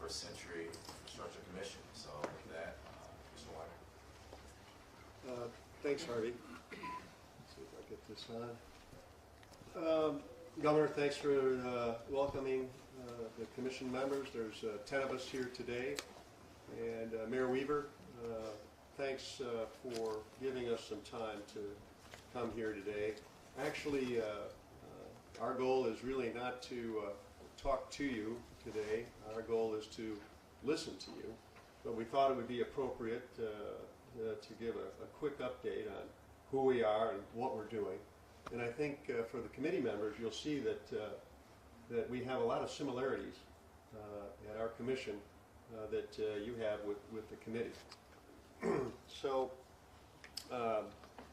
21st Century Infrastructure Commission. So with that, Mr. Weiner. Thanks, Harvey. Let's see if I get this on. Governor, thanks for welcoming the commission members. There's 10 of us here today. And Mayor Weaver, thanks for giving us some time to come here today. Actually, our goal is really not to talk to you today. Our goal is to listen to you. But we thought it would be appropriate to give a quick update on who we are and what we're doing. And I think for the committee members, you'll see that that we have a lot of similarities at our commission that you have with the committee. So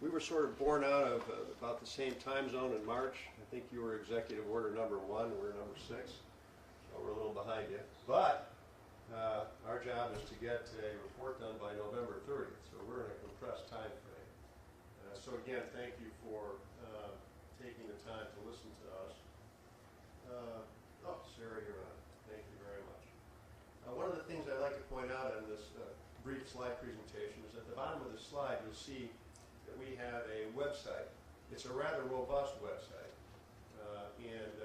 we were sort of born out of about the same time zone in March. I think you were executive order number 1, we're number 6, so we're a little behind you. But our job is to get a report done by November 30th, so we're in a compressed time frame. So again, thank you for taking the time to listen to us. Oh, Sarah, you're on. Thank you very much. One of the things I'd like to point out in this brief slide presentation is at the bottom of the slide you'll see that we have a website. It's a rather robust website. And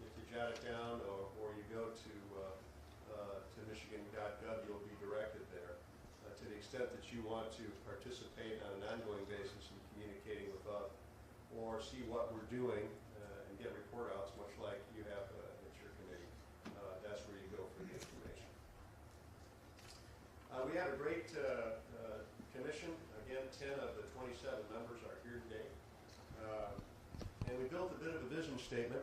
if you jot it down or you go to michigan.gov, you'll be directed there. To the extent that you want to participate on an ongoing basis in communicating with us or see what we're doing and get report outs, much like you have at your committee, that's where you go for the information. We have a great commission. Again, 10 of the 27 members are here today. And we built a bit of a vision statement.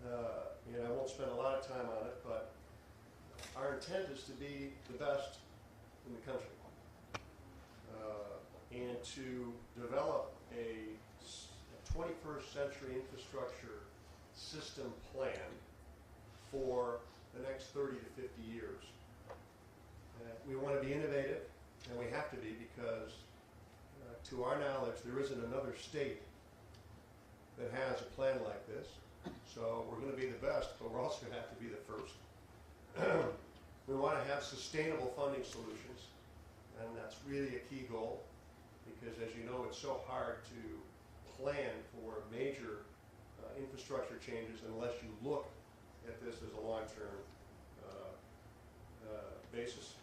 And I won't spend a lot of time on it, but our intent is to be the best in the country and to develop a 21st century infrastructure system plan for the next 30 to 50 years. We want to be innovative, and we have to be because, to our knowledge, there isn't another state that has a plan like this. So we're going to be the best, but we're also going to have to be the first. We want to have sustainable funding solutions, and that's really a key goal because, as you know, it's so hard to plan for major infrastructure changes unless you look at this as a long-term basis.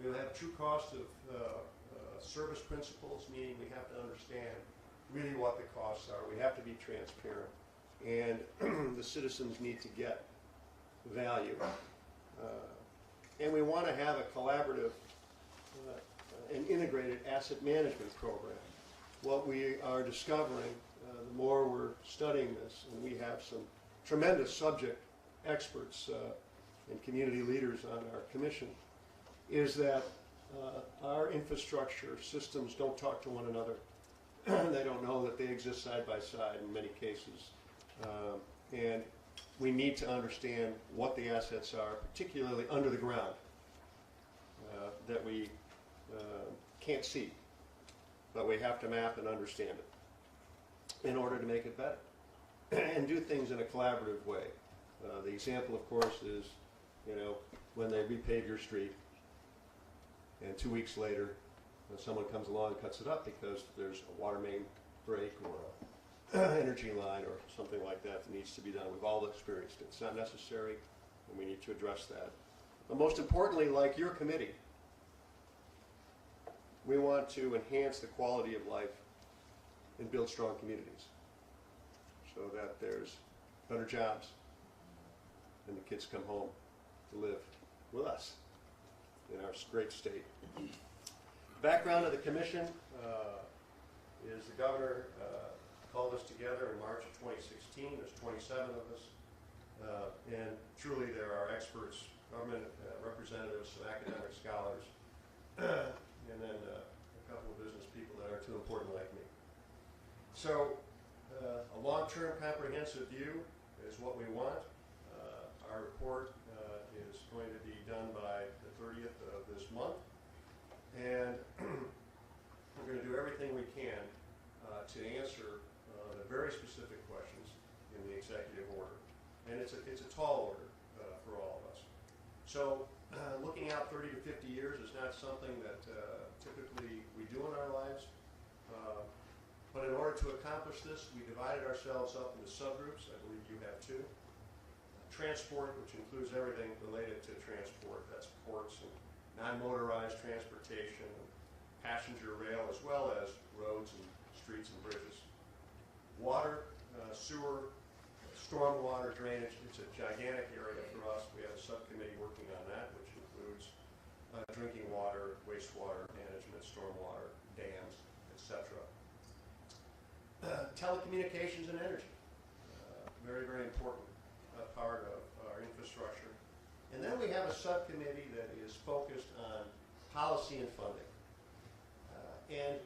We will have true cost of service principles, meaning we have to understand really what the costs are. We have to be transparent, and the citizens need to get value. And we want to have a collaborative and integrated asset management program. What we are discovering, the more we're studying this, and we have some tremendous subject experts and community leaders on our commission, is that our infrastructure systems don't talk to one another. They don't know that they exist side by side in many cases. And we need to understand what the assets are, particularly under the ground, that we can't see. But we have to map and understand it in order to make it better and do things in a collaborative way. The example, of course, is, you know, when they repave your street and 2 weeks later someone comes along and cuts it up because there's a water main break or an energy line or something like that that needs to be done. We've all experienced it. It's not necessary, and we need to address that. But most importantly, like your committee, we want to enhance the quality of life and build strong communities so that there's better jobs and the kids come home to live with us in our great state. Background of the commission is the governor called us together in March of 2016. There's 27 of us. And truly there are experts, government representatives, some academic scholars, and then a couple of business people that are too important like me. So a long-term comprehensive view is what we want. Our report is going to be done by the 30th of this month. And we're going to do everything we can to answer the very specific questions in the executive order. And it's a tall order for all of us. So looking out 30 to 50 years is not something that typically we do in our lives. But in order to accomplish this, we divided ourselves up into subgroups. I believe you have two. Transport, which includes everything related to transport. That's ports and non-motorized transportation, passenger rail, as well as roads and streets and bridges. Water, sewer, stormwater drainage. It's a gigantic area for us. We have a subcommittee working on that, which includes drinking water, wastewater management, stormwater, dams, etc. Telecommunications and energy. Very, very important part of our infrastructure. And then we have a subcommittee that is focused on policy and funding. And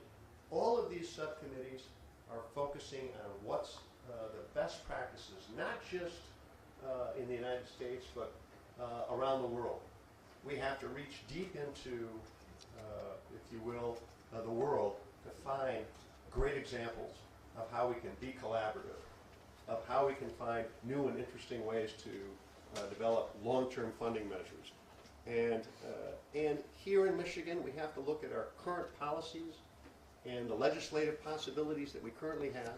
all of these subcommittees are focusing on what's the best practices, not just in the United States, but around the world. We have to reach deep into, if you will, the world to find great examples of how we can be collaborative, of how we can find new and interesting ways to develop long-term funding measures. And here in Michigan, we have to look at our current policies and the legislative possibilities that we currently have.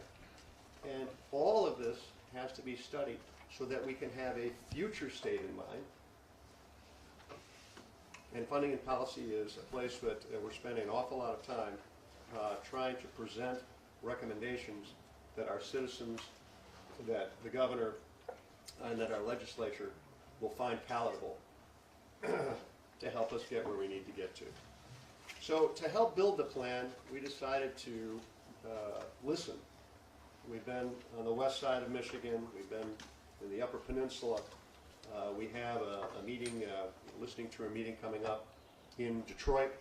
And all of this has to be studied so that we can have a future state in mind. And funding and policy is a place that we're spending an awful lot of time trying to present recommendations that our citizens, that the governor, and that our legislature will find palatable to help us get where we need to get to. So to help build the plan, we decided to listen. We've been on the west side of Michigan. We've been in the Upper Peninsula. We have a meeting, listening to a meeting coming up in Detroit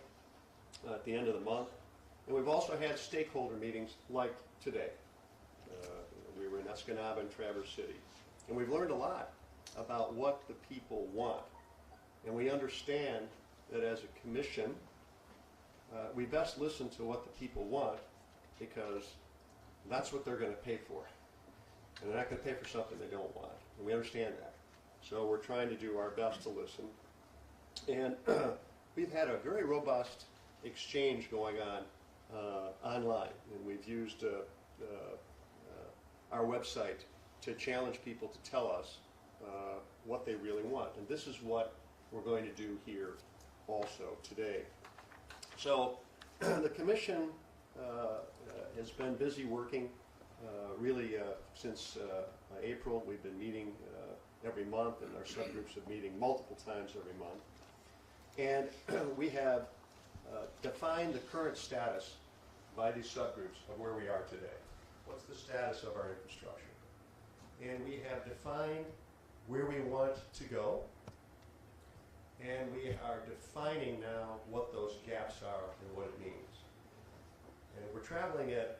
at the end of the month. And we've also had stakeholder meetings like today. We were in Escanaba and Traverse City. And we've learned a lot about what the people want. And we understand that as a commission, we best listen to what the people want because that's what they're going to pay for. And they're not going to pay for something they don't want. And we understand that. So we're trying to do our best to listen. And we've had a very robust exchange going on online. And we've used our website to challenge people to tell us what they really want. And this is what we're going to do here also today. So the commission has been busy working really since April. We've been meeting every month, and our subgroups are meeting multiple times every month. And we have defined the current status by these subgroups of where we are today. What's the status of our infrastructure? And we have defined where we want to go, and we are defining now what those gaps are and what it means. And we're traveling at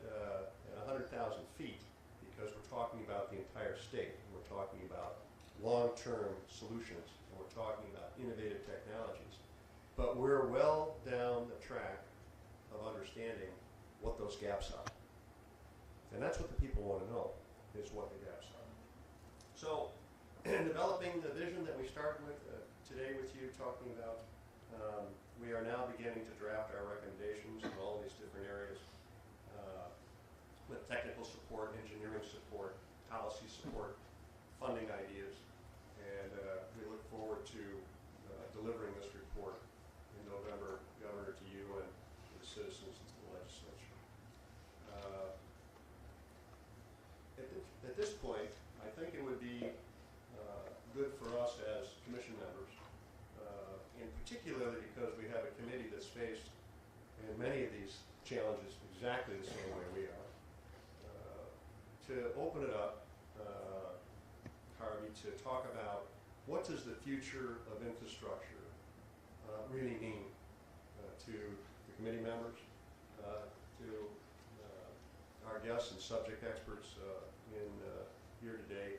100,000 feet because we're talking about the entire state. And we're talking about long-term solutions, and we're talking about innovative technologies. But we're well down the track of understanding what those gaps are. And that's what the people want to know, is what the gaps are. So, in developing the vision that we started with today with you, talking about, we are now beginning to draft our recommendations in all these different areas with technical support, engineering support, policy support, funding ideas, and we look forward to delivering this report in November, Governor, to you and to the citizens and to the legislature. At this point, I think it would be good for us as commission members, and particularly because we have a committee that's faced in many of these challenges exactly the same way we are, to open it up, Harvey, to talk about what does the future of infrastructure really mean to the committee members, to our guests and subject experts here today,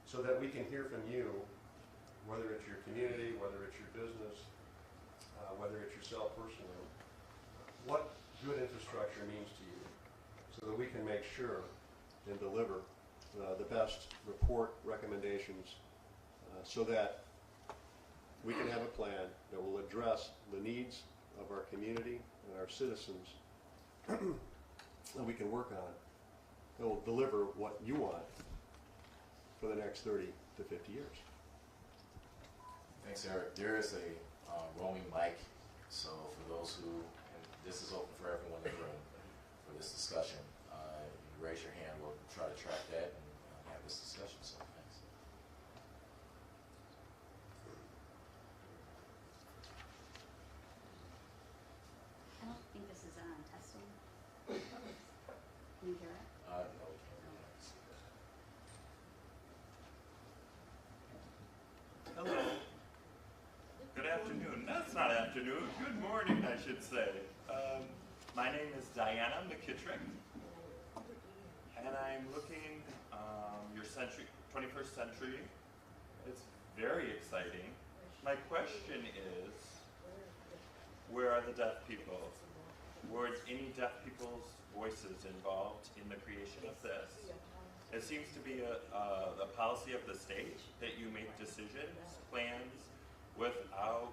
so that we can hear from you, whether it's your community, whether it's your business, whether it's yourself personally, what good infrastructure means to you, so that we can make sure and deliver the best report recommendations so that we can have a plan that will address the needs of our community and our citizens that we can work on, that will deliver what you want for the next 30 to 50 years. Thanks, Eric. There is a roaming mic, so for those who, and this is open for everyone in the room for this discussion, you raise your hand, we'll try to track that and have this discussion, so thanks. I don't think this is on testing. Can you hear it? No, we can't do that. Hello. Good afternoon. That's not afternoon. Good morning, I should say. My name is Diana McKittrick, and I'm looking your 21st century. It's very exciting. My question is, where are the deaf people? Were any deaf people's voices involved in the creation of this? It seems to be a policy of the state that you make decisions, plans, without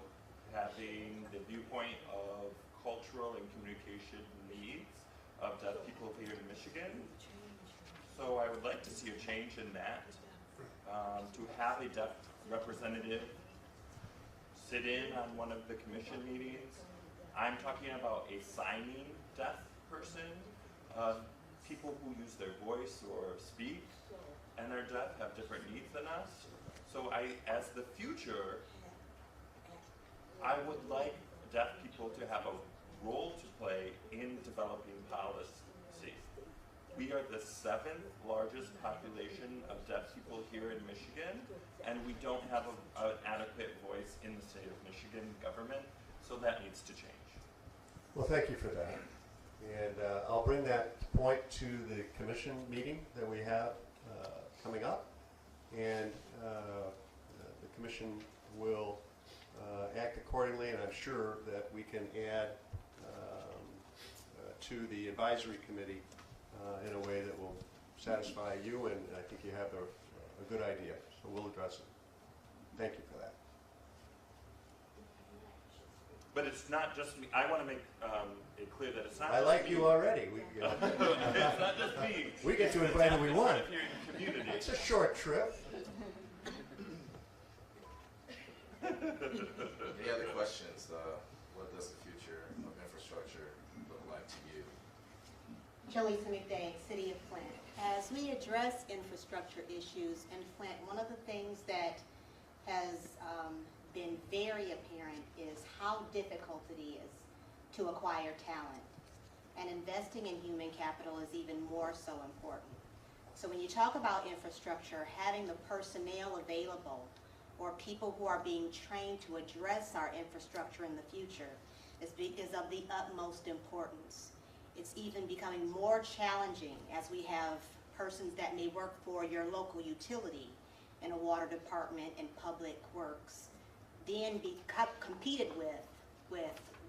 having the viewpoint of cultural and communication needs of deaf people here in Michigan. So I would like to see a change in that, to have a deaf representative sit in on one of the commission meetings. I'm talking about a signing deaf person. People who use their voice or speak and are deaf have different needs than us. So as the future, I would like deaf people to have a role to play in developing policy. We are the 7th largest population of deaf people here in Michigan, and we don't have an adequate voice in the state of Michigan government, so that needs to change. Well, thank you for that. And I'll bring that point to the commission meeting that we have coming up. And the commission will act accordingly, and I'm sure that we can add to the advisory committee in a way that will satisfy you, and I think you have a good idea. So we'll address it. Thank you for that. But it's not just me. I want to make it clear that it's not I just like me. you already. It's not just me. We get to invite who we want. Here in the community. It's a short trip. Any other questions? What does the future of infrastructure look like to you? Jaleesa McDade, City of Flint. As we address infrastructure issues in Flint, one of the things that has been very apparent is how difficult it is to acquire talent. And investing in human capital is even more so important. So when you talk about infrastructure, having the personnel available or people who are being trained to address our infrastructure in the future is of the utmost importance. It's even becoming more challenging as we have persons that may work for your local utility in a water department and public works, then be competed with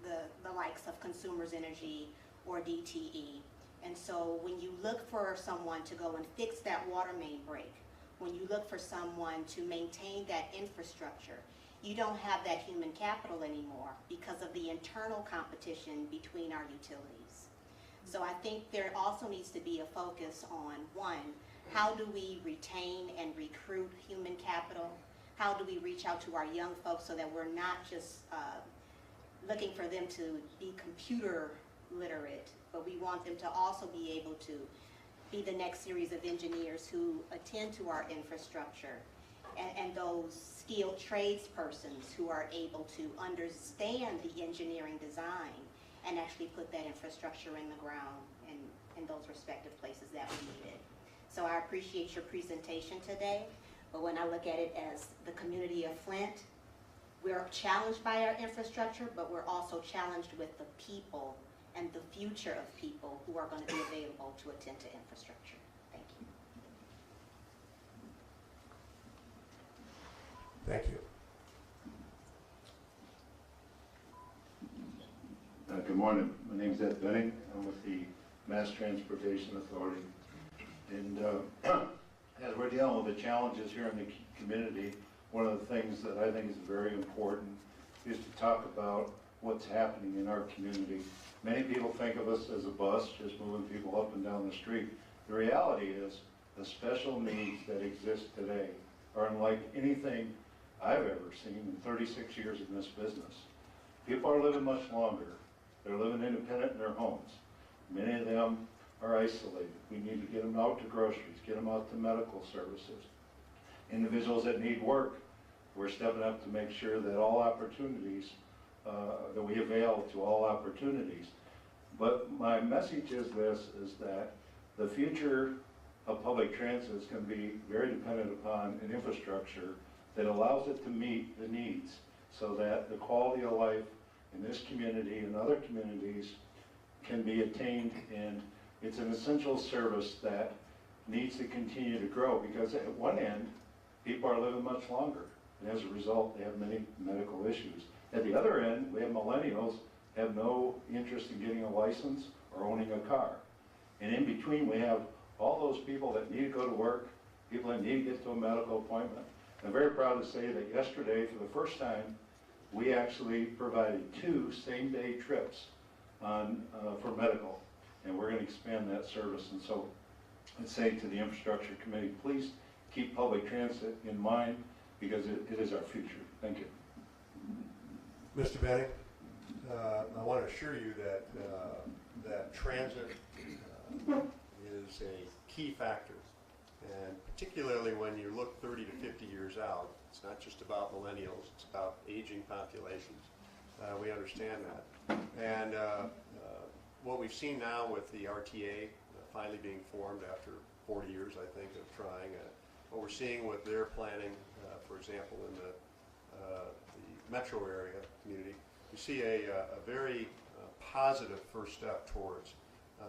the likes of Consumers Energy or DTE. And so when you look for someone to go and fix that water main break, when you look for someone to maintain that infrastructure, you don't have that human capital anymore because of the internal competition between our utilities. So I think there also needs to be a focus on, one, how do we retain and recruit human capital? How do we reach out to our young folks so that we're not just looking for them to be computer literate, but we want them to also be able to be the next series of engineers who attend to our infrastructure, and those skilled tradespersons who are able to understand the engineering design and actually put that infrastructure in the ground in those respective places that we need it. So I appreciate your presentation today, but when I look at it as the community of Flint, we're challenged by our infrastructure, but we're also challenged with the people and the future of people who are going to be available to attend to infrastructure. Thank you. Thank you. Good morning. My name is Ed Benning. I'm with the Mass Transportation Authority. And as we're dealing with the challenges here in the community, one of the things that I think is very important is to talk about what's happening in our community. Many people think of us as a bus, just moving people up and down the street. The reality is the special needs that exist today are unlike anything I've ever seen in 36 years in this business. People are living much longer. They're living independent in their homes. Many of them are isolated. We need to get them out to groceries, get them out to medical services. Individuals that need work, we're stepping up to make sure that all opportunities, that we avail to all opportunities. But my message is this, is that the future of public transit is going to be very dependent upon an infrastructure that allows it to meet the needs so that the quality of life in this community and other communities can be attained, and it's an essential service that needs to continue to grow, because at one end, people are living much longer, and as a result, they have many medical issues. At the other end, we have millennials have no interest in getting a license or owning a car. And in between, we have all those people that need to go to work, people that need to get to a medical appointment. I'm very proud to say that yesterday, for the first time, we actually provided 2 same-day trips for medical, and we're going to expand that service. And so I'd say to the Infrastructure Committee, please keep public transit in mind, because it is our future. Thank you. Mr. Benning, I want to assure you that that transit is a key factor, and particularly when you look 30 to 50 years out, it's not just about millennials, it's about aging populations. We understand that. And what we've seen now with the RTA finally being formed after 40 years, I think, of trying, what we're seeing with their planning, for example, in the metro area community, we see a very positive first step towards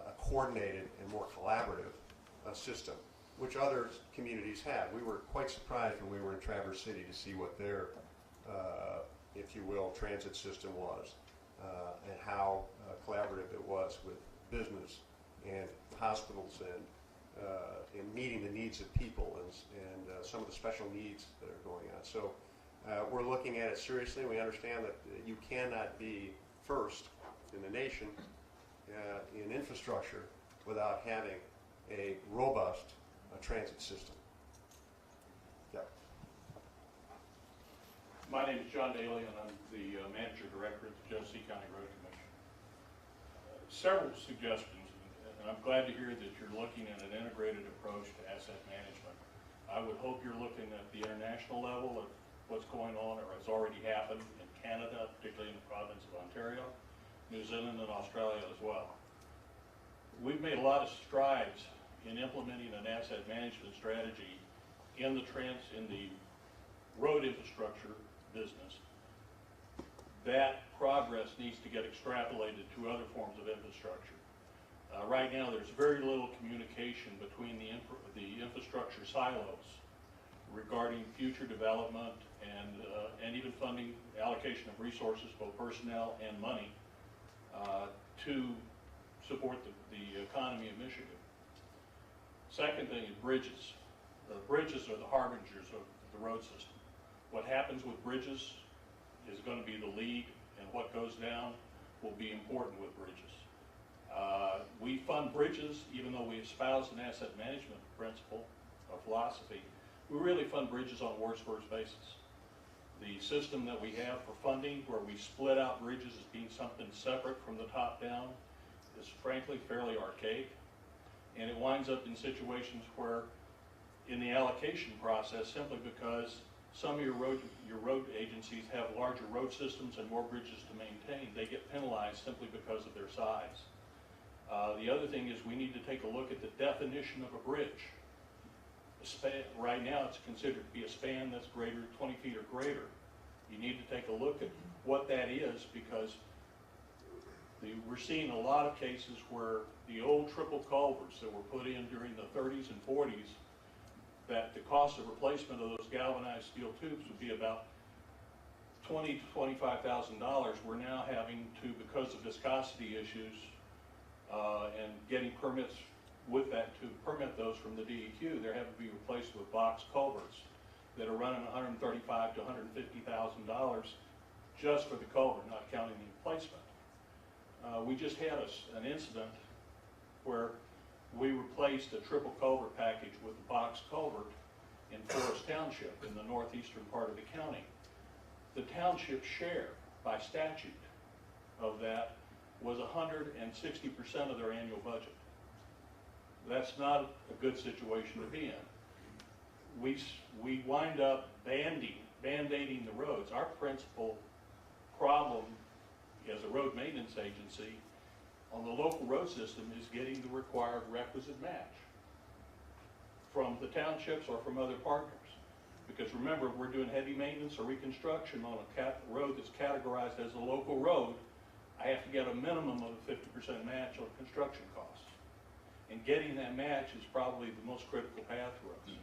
a coordinated and more collaborative system, which other communities have. We were quite surprised when we were in Traverse City to see what their, if you will, transit system was, and how collaborative it was with business and hospitals and in meeting the needs of people and some of the special needs that are going on. So we're looking at it seriously. We understand that you cannot be first in the nation in infrastructure without having a robust transit system. Yep. My name is John Daly, and I'm the Manager Director at the Genesee County Road Commission. Several suggestions, and I'm glad to hear that you're looking at an integrated approach to asset management. I would hope you're looking at the international level of what's going on or has already happened in Canada, particularly in the province of Ontario, New Zealand, and Australia as well. We've made a lot of strides in implementing an asset management strategy in the road infrastructure business. That progress needs to get extrapolated to other forms of infrastructure. Right now, there's very little communication between the infrastructure silos regarding future development and even funding, allocation of resources, both personnel and money, to support the economy of Michigan. Second thing is bridges. The bridges are the harbingers of the road system. What happens with bridges is going to be the lead, and what goes down will be important with bridges. We fund bridges, even though we espouse an asset management principle or philosophy. We really fund bridges on a worst-first basis. The system that we have for funding, where we split out bridges as being something separate from the top down, is frankly fairly archaic. And it winds up in situations where, in the allocation process, simply because some of your road agencies have larger road systems and more bridges to maintain, they get penalized simply because of their size. The other thing is we need to take a look at the definition of a bridge. Right now it's considered to be a span that's greater, 20 feet or greater. You need to take a look at what that is, because we're seeing a lot of cases where the old triple culverts that were put in during the 30s and 40s, that the cost of replacement of those galvanized steel tubes would be about $20,000 to $25,000. We're now having to, because of viscosity issues and getting permits with that to permit those from the DEQ, they're having to be replaced with box culverts. that are running $135,000 to $150,000 just for the culvert, not counting the replacement. We just had an incident where we replaced a triple culvert package with a box culvert in Forest Township in the northeastern part of the county. The township share by statute of that was 160% of their annual budget. That's not a good situation to be in. We wind up band-aiding the roads. Our principal problem as a road maintenance agency on the local road system is getting the required requisite match from the townships or from other partners. Because remember, we're doing heavy maintenance or reconstruction on a road that's categorized as a local road. I have to get a minimum of a 50% match on construction costs. And getting that match is probably the most critical path for us.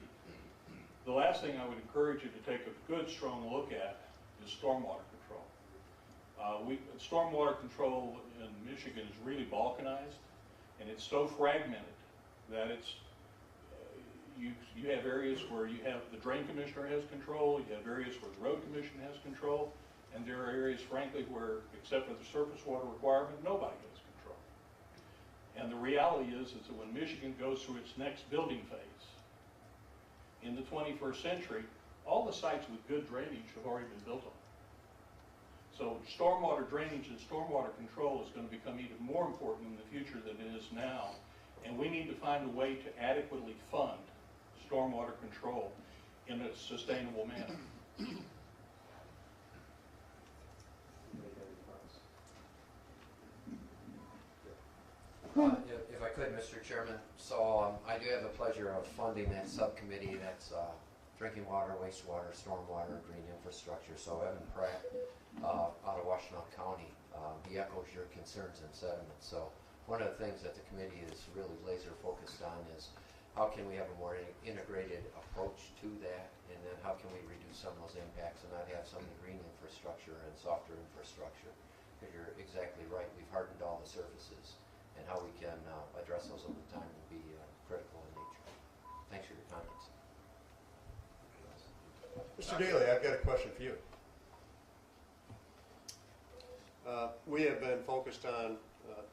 The last thing I would encourage you to take a good, strong look at is stormwater control. Stormwater control in Michigan is really balkanized, and it's so fragmented that it's you have areas where you have the drain commissioner has control, you have areas where the road commission has control, and there are areas, frankly, where, except for the surface water requirement, nobody has control. And the reality is that when Michigan goes through its next building phase in the 21st century, all the sites with good drainage have already been built on. So stormwater drainage and stormwater control is going to become even more important in the future than it is now. And we need to find a way to adequately fund stormwater control in a sustainable manner. If I could, Mr. Chairman, so I do have the pleasure of funding that subcommittee that's drinking water, wastewater, stormwater, green infrastructure. So Evan Pratt out of Washtenaw County, he echoes your concerns and sentiments. So one of the things that the committee is really laser focused on is how can we have a more integrated approach to that, and then how can we reduce some of those impacts and not have some of the green infrastructure and softer infrastructure. Because you're exactly right, we've hardened all the surfaces, and how we can address those over time will be critical in nature. Thanks for your comments. Mr. Daly, I've got a question for you. We have been focused on,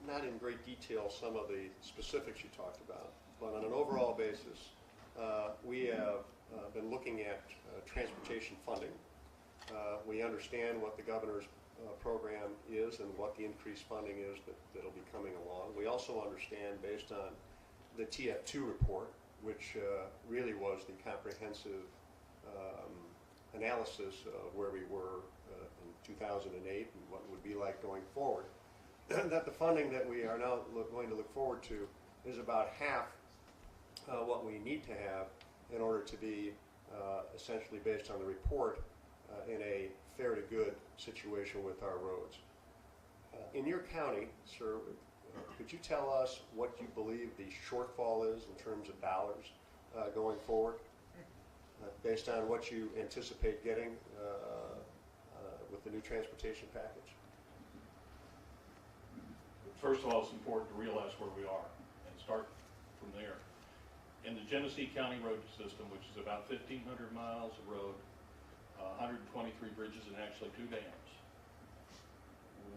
not in great detail, some of the specifics you talked about, but on an overall basis, we have been looking at transportation funding. We understand what the governor's program is and what the increased funding is that'll be coming along. We also understand, based on the TF2 report, which really was the comprehensive analysis of where we were in 2008 and what it would be like going forward, that the funding that we are now going to look forward to is about half what we need to have in order to be essentially, based on the report, in a fair to good situation with our roads. In your county, sir, could you tell us what you believe the shortfall is in terms of dollars going forward, based on what you anticipate getting with the new transportation package? First of all, it's important to realize where we are and start from there. In the Genesee County road system, which is about 1,500 miles of road, 123 bridges and actually 2 dams,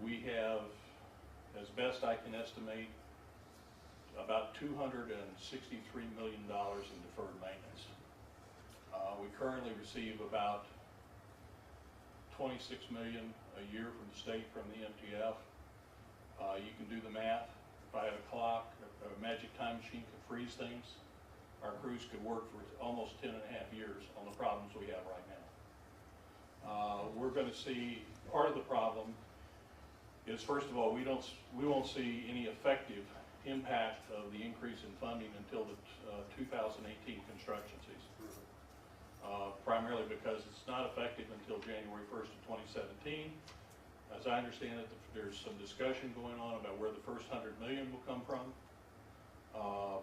we have, as best I can estimate, about $263 million in deferred maintenance. We currently receive about $26 million a year from the state, from the MTF. You can do the math. If I had a clock, a magic time machine could freeze things, our crews could work for almost 10.5 years on the problems we have right now. We're going to see, part of the problem is, first of all, we won't see any effective impact of the increase in funding until the 2018 construction season. Primarily because it's not effective until January 1st of 2017. As I understand it, there's some discussion going on about where the first $100 million will come from,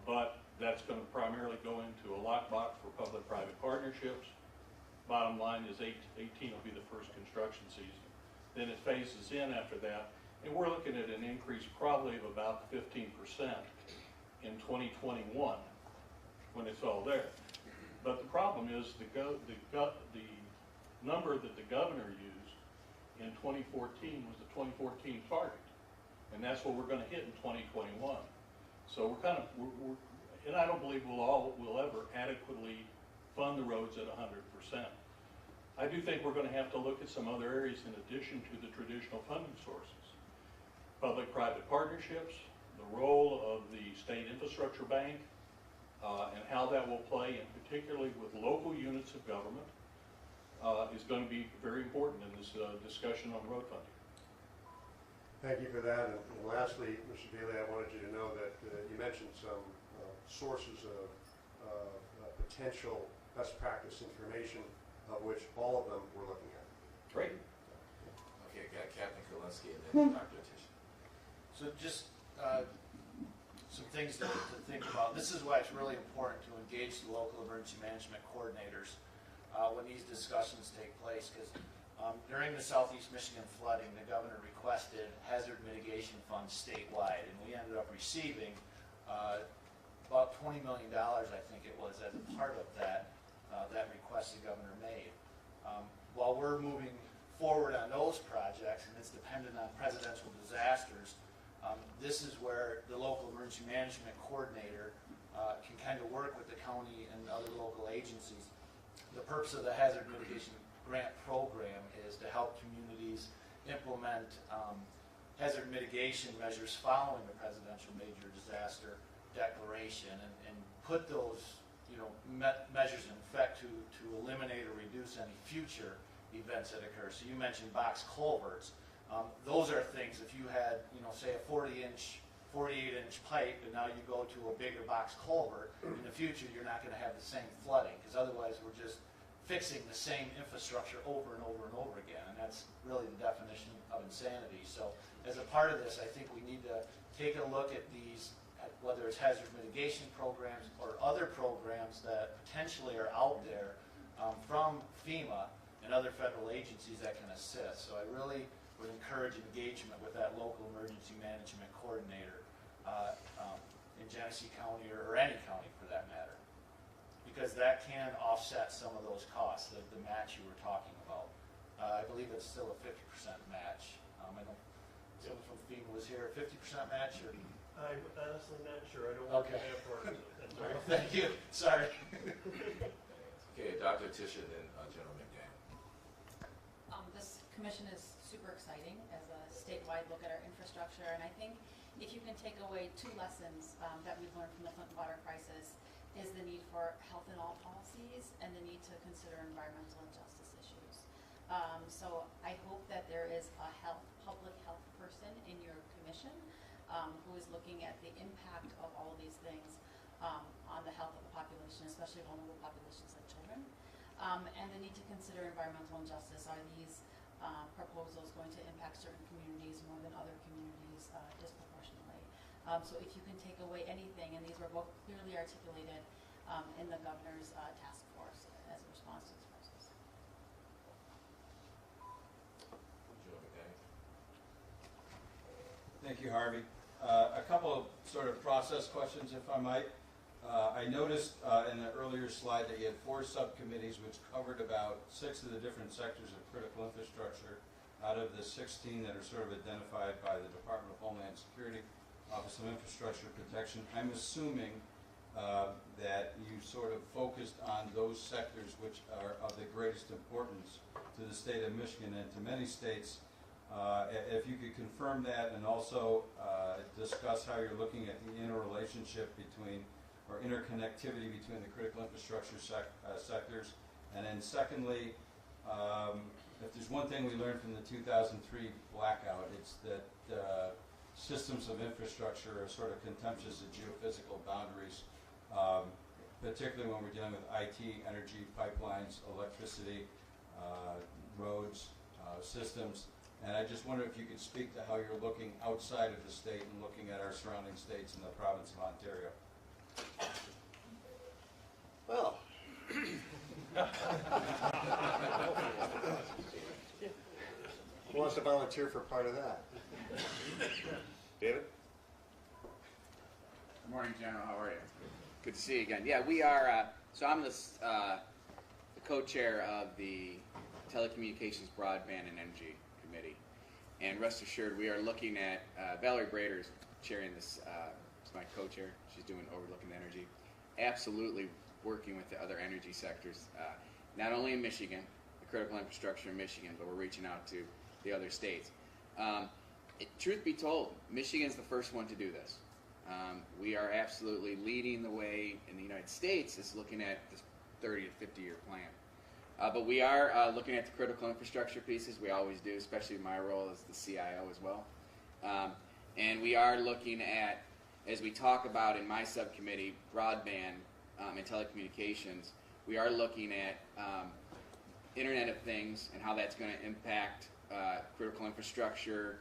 but that's going to primarily go into a lockbox for public-private partnerships. Bottom line is 18 will be the first construction season. Then it phases in after that, and we're looking at an increase probably of about 15% in 2021 when it's all there. But the problem is the number that the governor used in 2014 was the 2014 target. And that's what we're going to hit in 2021. So we're kind of, and I don't believe we'll ever adequately fund the roads at 100%. I do think we're going to have to look at some other areas in addition to the traditional funding sources. Public-private partnerships, the role of the state infrastructure bank, and how that will play, and particularly with local units of government, is going to be very important in this discussion on road funding. Thank you for that. And lastly, Mr. Daly, I wanted you to know that you mentioned some sources of potential best practice information, of which all of them we're looking at. Great. Okay, got Captain Kalinsky and then Dr. Tisha. So just some things to think about. This is why it's really important to engage the local emergency management coordinators when these discussions take place, because during the Southeast Michigan flooding, the governor requested hazard mitigation funds statewide, and we ended up receiving about $20 million, I think it was, as a part of that request the governor made. While we're moving forward on those projects, and it's dependent on presidential disasters, this is where the local emergency management coordinator can kind of work with the county and other local agencies. The purpose of the hazard mitigation grant program is to help communities implement hazard mitigation measures following the presidential major disaster declaration, and put those measures in effect to eliminate or reduce any future events that occur. So you mentioned box culverts. Those are things, if you had, say a 48-inch pipe, and now you go to a bigger box culvert, in the future you're not going to have the same flooding, because otherwise we're just fixing the same infrastructure over and over and over again, and that's really the definition of insanity. So as a part of this, I think we need to take a look at these, whether it's hazard mitigation programs or other programs that potentially are out there from FEMA and other federal agencies that can assist. So I really would encourage engagement with that local emergency management coordinator in Genesee County or any county for that matter, because that can offset some of those costs, the match you were talking about. I believe it's still a 50% match. I don't, someone from FEMA was here, 50% match, or? I'm honestly not sure. I don't work in that part of it. That's all right. Thank you. Sorry. Okay, Dr. Tisha, then General McDaniel. This commission is super exciting as a statewide look at our infrastructure, and I think if you can take away two lessons that we've learned from the Flint water crisis is the need for health in all policies and the need to consider environmental and justice issues. So I hope that there is a public health person in your commission who is looking at the impact of all of these things on the health of the population, especially vulnerable populations like children, and the need to consider environmental injustice. Are these proposals going to impact certain communities more than other communities disproportionately? So if you can take away anything, and these were both clearly articulated in the governor's task force as a response to this crisis. General McDaniel. Thank you, Harvey. A couple of sort of process questions, if I might. I noticed in the earlier slide that you had 4 subcommittees which covered about 6 of the different sectors of critical infrastructure out of the 16 that are sort of identified by the Department of Homeland Security, Office of Infrastructure Protection. I'm assuming that you sort of focused on those sectors which are of the greatest importance to the state of Michigan and to many states. If you could confirm that, and also discuss how you're looking at the interrelationship between, or interconnectivity between the critical infrastructure sectors. And then secondly, if there's one thing we learned from the 2003 blackout, it's that systems of infrastructure are sort of contemptuous of geophysical boundaries, particularly when we're dealing with IT, energy, pipelines, electricity, roads, systems. And I just wonder if you could speak to how you're looking outside of the state and looking at our surrounding states in the province of Ontario. Well. Who wants to volunteer for part of that? David? Good morning, General. How are you? Good to see you again. Yeah, we are So I'm the co-chair of the Telecommunications, Broadband, and Energy Committee. And rest assured, we are looking at, Valerie Brader's chairing this, is my co-chair. She's overlooking the energy. Absolutely working with the other energy sectors, not only in Michigan, the critical infrastructure in Michigan, but we're reaching out to the other states. Truth be told, Michigan's the first one to do this. We are absolutely leading the way in the United States is looking at this 30 to 50 year plan. But we are looking at the critical infrastructure pieces. We always do, especially my role as the CIO as well. And we are looking at, as we talk about in my subcommittee, broadband and telecommunications, we are looking at Internet of Things and how that's going to impact critical infrastructure,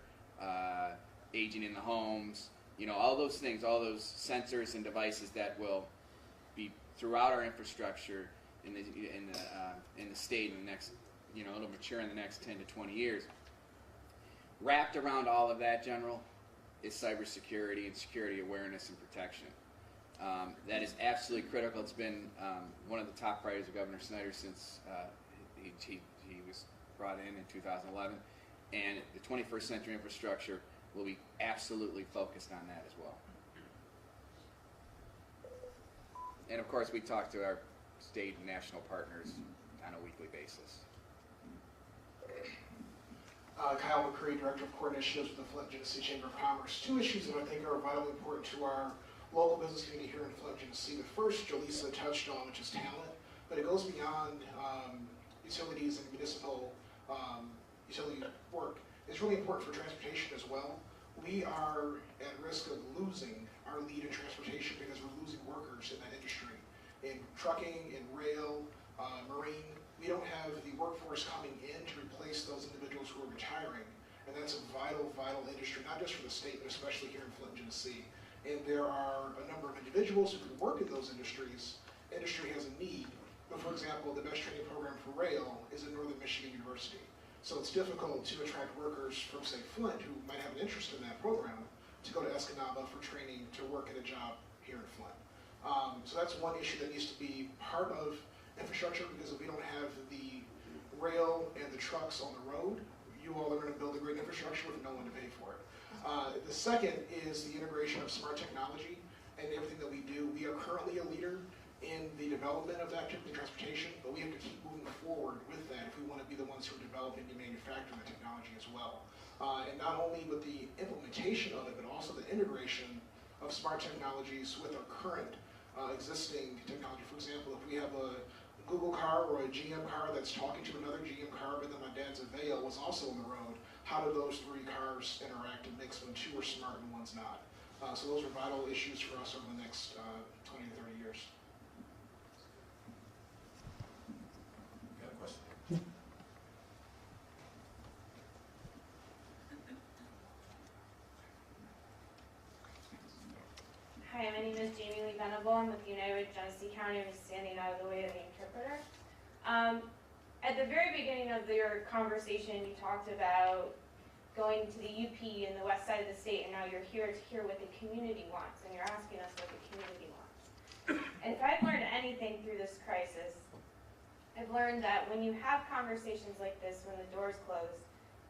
aging in the homes, all those things, all those sensors and devices that will be throughout our infrastructure in the state in the next, it'll mature in the next 10 to 20 years. Wrapped around all of that, General, is cybersecurity and security awareness and protection. That is absolutely critical. It's been one of the top priorities of Governor Snyder since he was brought in 2011. And the 21st century infrastructure will be absolutely focused on that as well. And of course, we talk to our state and national partners on a weekly basis. Kyle McCree, Director of Core Initiatives with the Flint Genesee Chamber of Commerce. Two issues that I think are vitally important to our local business community here in Flint Genesee. The first, Jaleesa touched on, which is talent, but it goes beyond utilities and municipal utility work. It's really important for transportation as well. We are at risk of losing our lead in transportation because we're losing workers in that industry. In trucking, in rail, marine, we don't have the workforce coming in to replace those individuals who are retiring. And that's a vital, vital industry, not just for the state, but especially here in Flint, Genesee. And there are a number of individuals who can work in those industries. Industry has a need, but for example, the best training program for rail is at Northern Michigan University. So it's difficult to attract workers from, say, Flint, who might have an interest in that program, to go to Escanaba for training to work at a job here in Flint. So that's one issue that needs to be part of infrastructure, because if we don't have the rail and the trucks on the road, you all are going to build a great infrastructure with no one to pay for it. The second is the integration of smart technology and everything that we do. We are currently a leader in the development of that type of transportation, but we have to keep moving forward with that if we want to be the ones who are developing and manufacturing the technology as well. And not only with the implementation of it, but also the integration of smart technologies with our current existing technology. For example, if we have a Google car or a GM car that's talking to another GM car, but then my dad's Avail was also on the road, how do those three cars interact and mix when two are smart and one's not? So those are vital issues for us over the next 20 to 30 years. Got a question? Hi, my name is Jamie Lee Venable. I'm with United Genesee County. I'm just standing out of the way of the interpreter. At the very beginning of your conversation, you talked about going to the UP and the west side of the state, and now you're here to hear what the community wants, and you're asking us what the community wants. And if I've learned anything through this crisis, I've learned that when you have conversations like this, when the doors close,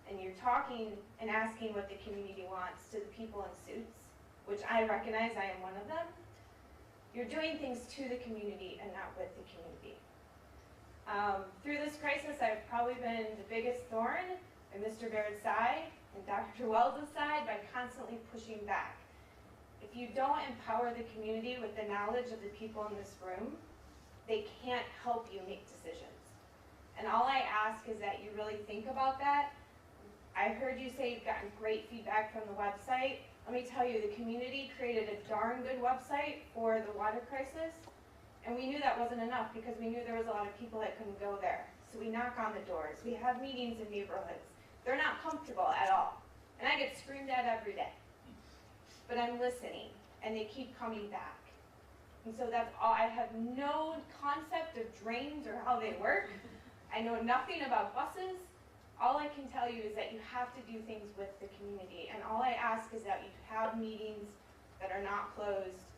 and you're talking and asking what the community wants to the people in suits, which I recognize I am one of them, you're doing things to the community and not with the community. Through this crisis, I've probably been the biggest thorn in Mr. Baird's side and Dr. Wells' side by constantly pushing back. If you don't empower the community with the knowledge of the people in this room, they can't help you make decisions. And all I ask is that you really think about that. I heard you say you've gotten great feedback from the website. Let me tell you, the community created a darn good website for the water crisis, and we knew that wasn't enough because we knew there was a lot of people that couldn't go there. So we knock on the doors. We have meetings in neighborhoods. They're not comfortable at all. And I get screamed at every day. But I'm listening, and they keep coming back. And so that's all. I have no concept of drains or how they work. I know nothing about buses. All I can tell you is that you have to do things with the community. And all I ask is that you have meetings that are not closed